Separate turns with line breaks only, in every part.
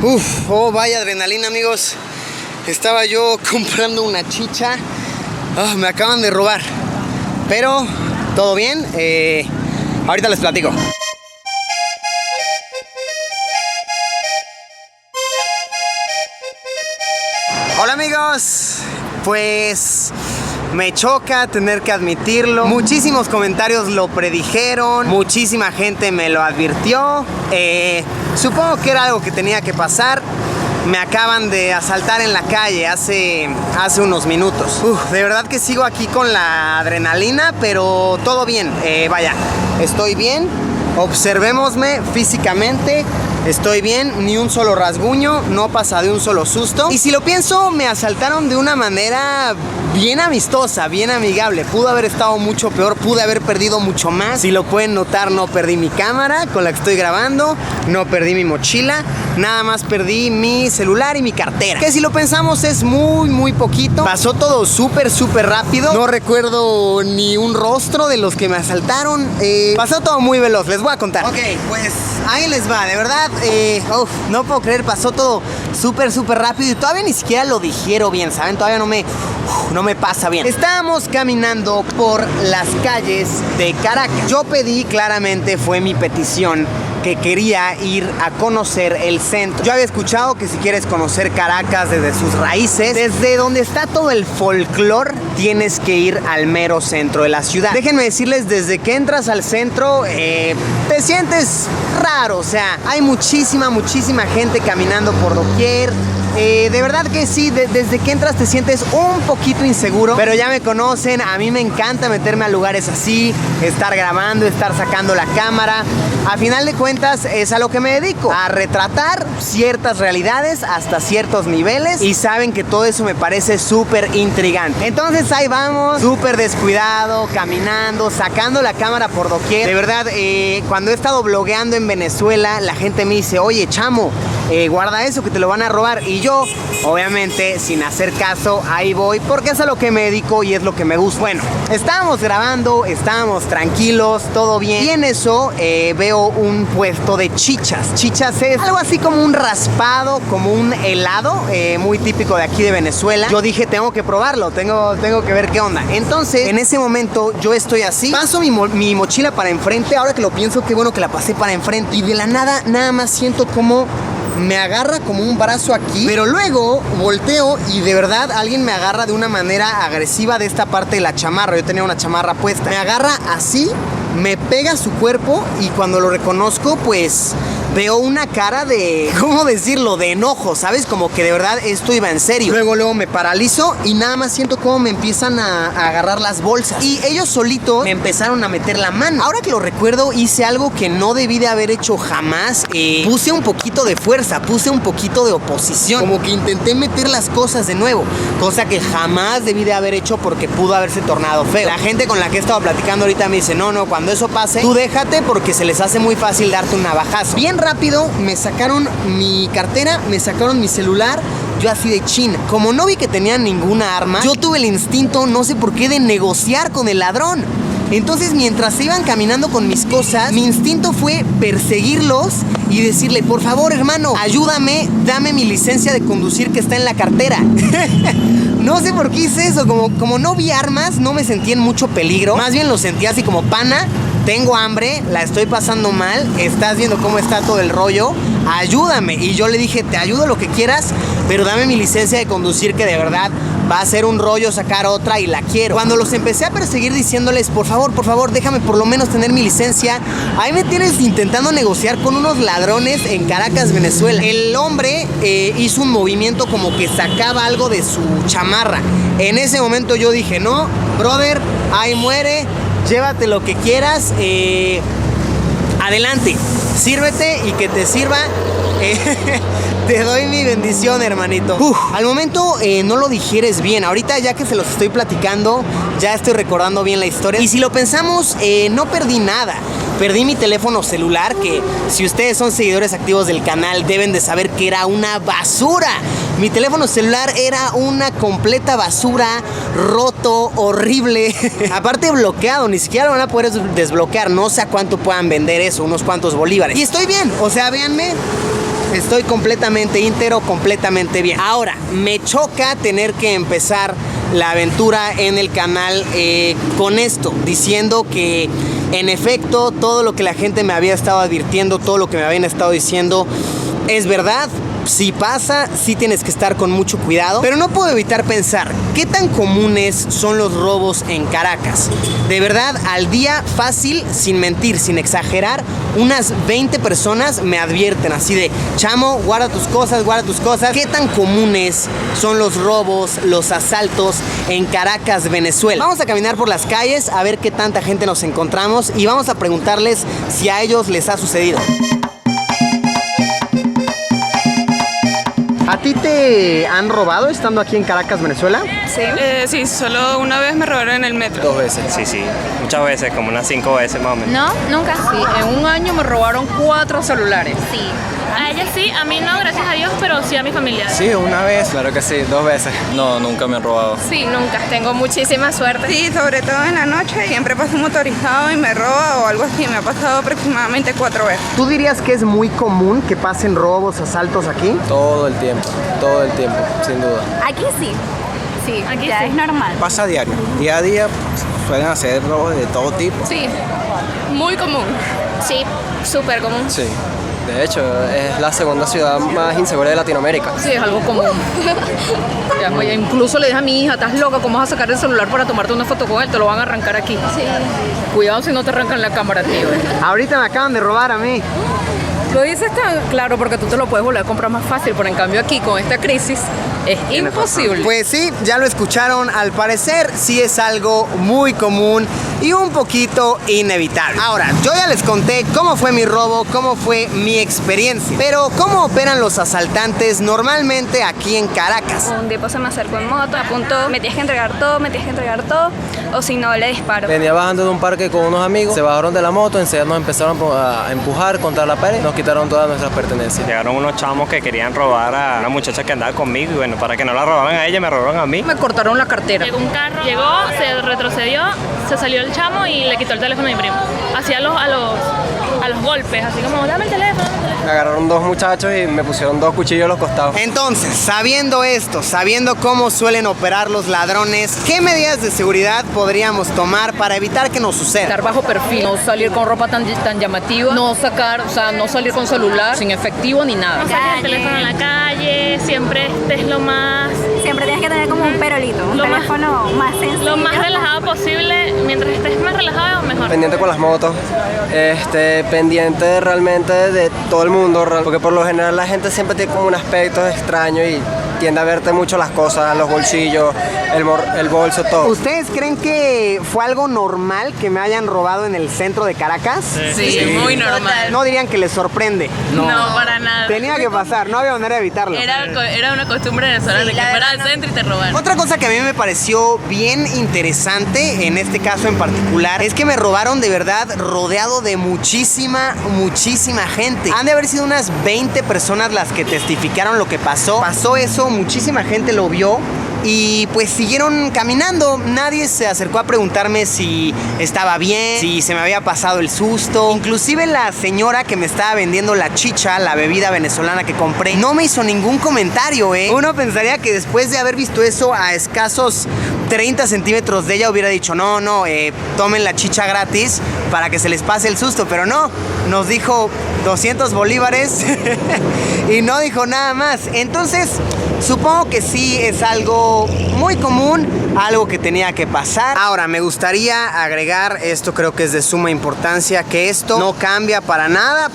Oh, vaya adrenalina, amigos. Estaba yo comprando una chicha. Me acaban de robar. Pero, todo bien. Ahorita les platico. Hola, amigos. Pues me choca tener que admitirlo. Muchísimos comentarios lo predijeron. Muchísima gente me lo advirtió. Supongo que era algo que tenía que pasar. Me acaban de asaltar en la calle hace unos minutos. De verdad que sigo aquí con la adrenalina, pero todo bien. Vaya, estoy bien. Observémosme físicamente. Estoy bien, ni un solo rasguño, no pasa de un solo susto. Y si lo pienso, me asaltaron de una manera bien amistosa, bien amigable. Pudo haber estado mucho peor, pude haber perdido mucho más. Si lo pueden notar, no perdí mi cámara con la que estoy grabando, no perdí mi mochila, nada más perdí mi celular y mi cartera. Que si lo pensamos es muy poquito. Pasó todo súper rápido. No recuerdo ni un rostro de los que me asaltaron. Pasó todo muy veloz, les voy a contar. Ok, pues ahí les va, de verdad. No puedo creer, pasó todo súper rápido y todavía ni siquiera lo digiero bien, ¿saben? Todavía no me pasa bien. Estábamos caminando por las calles de Caracas. Yo pedí, claramente fue mi petición, que quería ir a conocer el centro. Yo había escuchado que si quieres conocer Caracas desde sus raíces, desde donde está todo el folclore, tienes que ir al mero centro de la ciudad. Déjenme decirles, desde que entras al centro, te sientes raro. O sea, hay muchísima gente caminando por doquier. De verdad que sí, desde que entras te sientes un poquito inseguro, pero ya me conocen, a mí me encanta meterme a lugares así, estar grabando, estar sacando la cámara. A final de cuentas es a lo que me dedico, a retratar ciertas realidades hasta ciertos niveles, y saben que todo eso me parece súper intrigante. Entonces ahí vamos, súper descuidado, caminando, sacando la cámara por doquier. De verdad, cuando he estado blogueando en Venezuela, la gente me dice, oye, chamo, guarda eso que te lo van a robar. Y yo, obviamente, sin hacer caso, ahí voy, porque es a lo que me dedico y es lo que me gusta. Bueno, estábamos grabando, estábamos tranquilos, todo bien, y en eso veo un puesto de chichas. Chichas es algo así como un raspado, como un helado, muy típico de aquí de Venezuela. Yo dije, tengo que probarlo, tengo que ver qué onda. Entonces, en ese momento, yo estoy así, paso mi mochila para enfrente. Ahora que lo pienso, qué bueno que la pasé para enfrente, y de la nada más siento como me agarra como un brazo aquí, pero luego volteo y de verdad alguien me agarra de una manera agresiva de esta parte de la chamarra. Yo tenía una chamarra puesta. Me agarra así, me pega su cuerpo, y cuando lo reconozco, pues veo una cara de, ¿cómo decirlo?, de enojo, ¿sabes? Como que de verdad esto iba en serio. Luego me paralizo y nada más siento cómo me empiezan a agarrar las bolsas, y ellos solitos me empezaron a meter la mano. Ahora que lo recuerdo, hice algo que no debí de haber hecho jamás. Puse un poquito de fuerza, puse un poquito de oposición, como que intenté meter las cosas de nuevo, cosa que jamás debí de haber hecho, porque pudo haberse tornado feo. La gente con la que he estado platicando ahorita me dice, no, cuando eso pase, tú déjate, porque se les hace muy fácil darte un navajazo. Bien rápido me sacaron mi cartera, me sacaron mi celular. Yo así de chin, como no vi que tenían ninguna arma, yo tuve el instinto, no sé por qué, de negociar con el ladrón. Entonces, mientras se iban caminando con mis cosas, mi instinto fue perseguirlos y decirle, por favor, hermano, ayúdame, dame mi licencia de conducir que está en la cartera. No sé por qué hice eso, como no vi armas, no me sentí en mucho peligro. Más bien lo sentí así como, pana, tengo hambre, la estoy pasando mal, estás viendo cómo está todo el rollo, ayúdame. Y yo le dije, te ayudo lo que quieras, pero dame mi licencia de conducir, que de verdad va a ser un rollo sacar otra y la quiero. Cuando los empecé a perseguir diciéndoles, por favor, déjame por lo menos tener mi licencia, ahí me tienes intentando negociar con unos ladrones en Caracas, Venezuela. El hombre hizo un movimiento como que sacaba algo de su chamarra. En ese momento yo dije, no, brother, ahí muere, llévate lo que quieras, adelante, sírvete y que te sirva. Te doy mi bendición, hermanito. Al momento no lo digieres bien. Ahorita, ya que se los estoy platicando, ya estoy recordando bien la historia. Y si lo pensamos, no perdí nada. Perdí mi teléfono celular, que si ustedes son seguidores activos del canal deben de saber que era una basura. Mi teléfono celular era una completa basura, roto, horrible. Aparte bloqueado, ni siquiera lo van a poder desbloquear. No sé a cuánto puedan vender eso, unos cuantos bolívares. Y estoy bien, o sea, véanme. Estoy completamente íntegro, completamente bien. Ahora, me choca tener que empezar la aventura en el canal con esto, diciendo que en efecto todo lo que la gente me había estado advirtiendo, todo lo que me habían estado diciendo es verdad. Si pasa, sí tienes que estar con mucho cuidado, pero no puedo evitar pensar, ¿qué tan comunes son los robos en Caracas? De verdad, al día fácil, sin mentir, sin exagerar, unas 20 personas me advierten así de, chamo, guarda tus cosas, guarda tus cosas. ¿Qué tan comunes son los robos, los asaltos en Caracas, Venezuela? Vamos a caminar por las calles a ver qué tanta gente nos encontramos y vamos a preguntarles si a ellos les ha sucedido. ¿A ti te han robado estando aquí en Caracas, Venezuela?
Sí. Sí, solo una vez me robaron en el metro.
2 veces.
Sí, muchas veces, como unas 5 veces más o menos.
No, nunca.
Sí, en un año me robaron 4 celulares.
Sí.
A ella sí, a mí no, gracias a Dios, pero sí a mi familia.
Sí, una vez. Claro que sí, 2 veces. No, nunca me han robado.
Sí, nunca. Tengo muchísima suerte.
Sí, sobre todo en la noche, siempre pasa un motorizado y me roba o algo así. Me ha pasado aproximadamente 4 veces.
¿Tú dirías que es muy común que pasen robos, asaltos aquí?
Todo el tiempo, sin duda.
Aquí sí. Sí,
Aquí
ya
sí.
es normal.
Pasa a diario. Día a día suelen hacer robos de todo tipo.
Sí, muy común. Sí, súper común.
Sí. De hecho, es la segunda ciudad más insegura de Latinoamérica.
Sí, es algo común. Ya, oye, incluso le dije a mi hija, estás loca, ¿cómo vas a sacar el celular para tomarte una foto con él? Te lo van a arrancar aquí. Sí. Cuidado si no te arrancan la cámara, tío.
Ahorita me acaban de robar a mí.
Lo dices tan claro porque tú te lo puedes volver a comprar más fácil, pero en cambio aquí con esta crisis es imposible.
Pues sí, ya lo escucharon, al parecer sí es algo muy común y un poquito inevitable. Ahora, yo ya les conté cómo fue mi robo, cómo fue mi experiencia, pero ¿cómo operan los asaltantes normalmente aquí en Caracas?
Un tipo se me acercó en moto, apuntó, me tienes que entregar todo, o si no, le disparo.
Venía bajando de un parque con unos amigos, se bajaron de la moto, enseguida nos empezaron a empujar contra la pared, nos quitaron todas nuestras pertenencias.
Llegaron unos chamos que querían robar a una muchacha que andaba conmigo y bueno, para que no la robaran a ella, me robaron a mí.
Me cortaron la cartera.
Llegó un carro, llegó, se retrocedió, se salió el chamo y le quitó el teléfono a mi primo. Así a los golpes, así como, dame el teléfono.
Me agarraron 2 muchachos y me pusieron 2 cuchillos a los costados.
Entonces, sabiendo esto, sabiendo cómo suelen operar los ladrones, ¿qué medidas de seguridad podríamos tomar para evitar que nos suceda?
Estar bajo perfil, no salir con ropa tan llamativa, no salir con celular, sin efectivo ni nada.
No saques el teléfono en la calle, siempre estés
Siempre tienes que tener como un perolito, un teléfono más sencillo.
lo más relajado posible. Mientras estés más relajado, mejor.
Pendiente con las motos, pendiente realmente de todo el mundo, porque por lo general la gente siempre tiene como un aspecto extraño y tiende a verte mucho las cosas, los bolsillos, el bolso, todo.
¿Ustedes creen que fue algo normal que me hayan robado en el centro de Caracas?
Sí, muy normal.
¿No dirían que les sorprende?
No, para nada.
Tenía que pasar, no había manera de evitarlo.
Era una costumbre venezolana que fuera al centro y te robaran.
Otra cosa que a mí me pareció bien interesante, en este caso en particular, es que me robaron de verdad rodeado de muchísima gente. Han de haber sido unas 20 personas las que testificaron lo que pasó. Pasó eso, muchísima gente lo vio. Y pues siguieron caminando. Nadie se acercó a preguntarme si estaba bien, si se me había pasado el susto. Inclusive la señora que me estaba vendiendo la chicha, la bebida venezolana que compré, no me hizo ningún comentario, Uno pensaría que después de haber visto eso a escasos 30 centímetros de ella hubiera dicho no, tomen la chicha gratis para que se les pase el susto, pero no, nos dijo 200 bolívares y no dijo nada más. Entonces supongo que sí es algo muy común, algo que tenía que pasar. Ahora, me gustaría agregar, esto creo que es de suma importancia, que esto no cambia para nada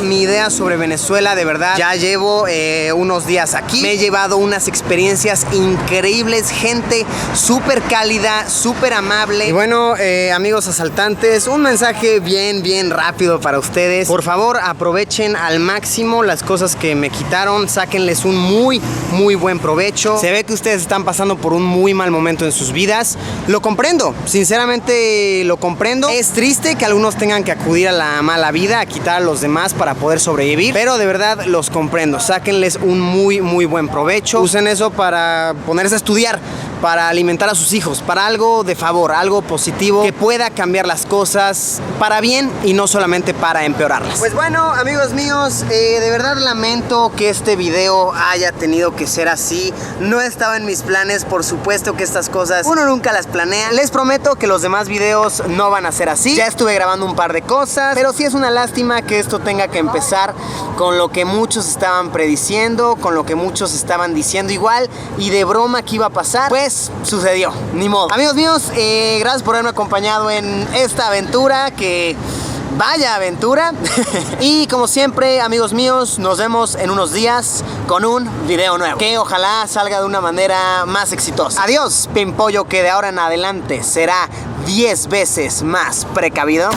mi idea sobre Venezuela. De verdad, ya llevo unos días aquí, me he llevado unas experiencias increíbles, gente súper cálida, súper amable. Y bueno, amigos asaltantes, un mensaje bien rápido para ustedes. Por favor, aprovechen al máximo las cosas que me quitaron, sáquenles un muy buen provecho. Se ve que ustedes están pasando por un muy mal momento en sus vidas. Lo comprendo, sinceramente lo comprendo. Es triste que algunos tengan que acudir a la mala vida, a quitar a los demás para poder sobrevivir, pero de verdad los comprendo. Sáquenles un muy buen provecho. Usen eso para ponerse a estudiar, para alimentar a sus hijos, para algo de favor, algo positivo que pueda cambiar las cosas para bien y no solamente para empeorarlas. Pues bueno, amigos míos, de verdad lamento que este video haya tenido que ser así. No estaba en mis planes, por supuesto que estas cosas uno nunca las planea. Les prometo que los demás videos no van a ser así. Ya estuve grabando un par de cosas, pero sí es una lástima que esto tenga que empezar con lo que muchos estaban prediciendo, con lo que muchos estaban diciendo igual y de broma que iba a pasar. Pues sucedió, ni modo. Amigos míos, gracias por haberme acompañado en esta aventura que... vaya aventura. Y como siempre, amigos míos, nos vemos en unos días con un video nuevo que ojalá salga de una manera más exitosa. Adiós, Pimpollo, que de ahora en adelante será 10 veces más precavido.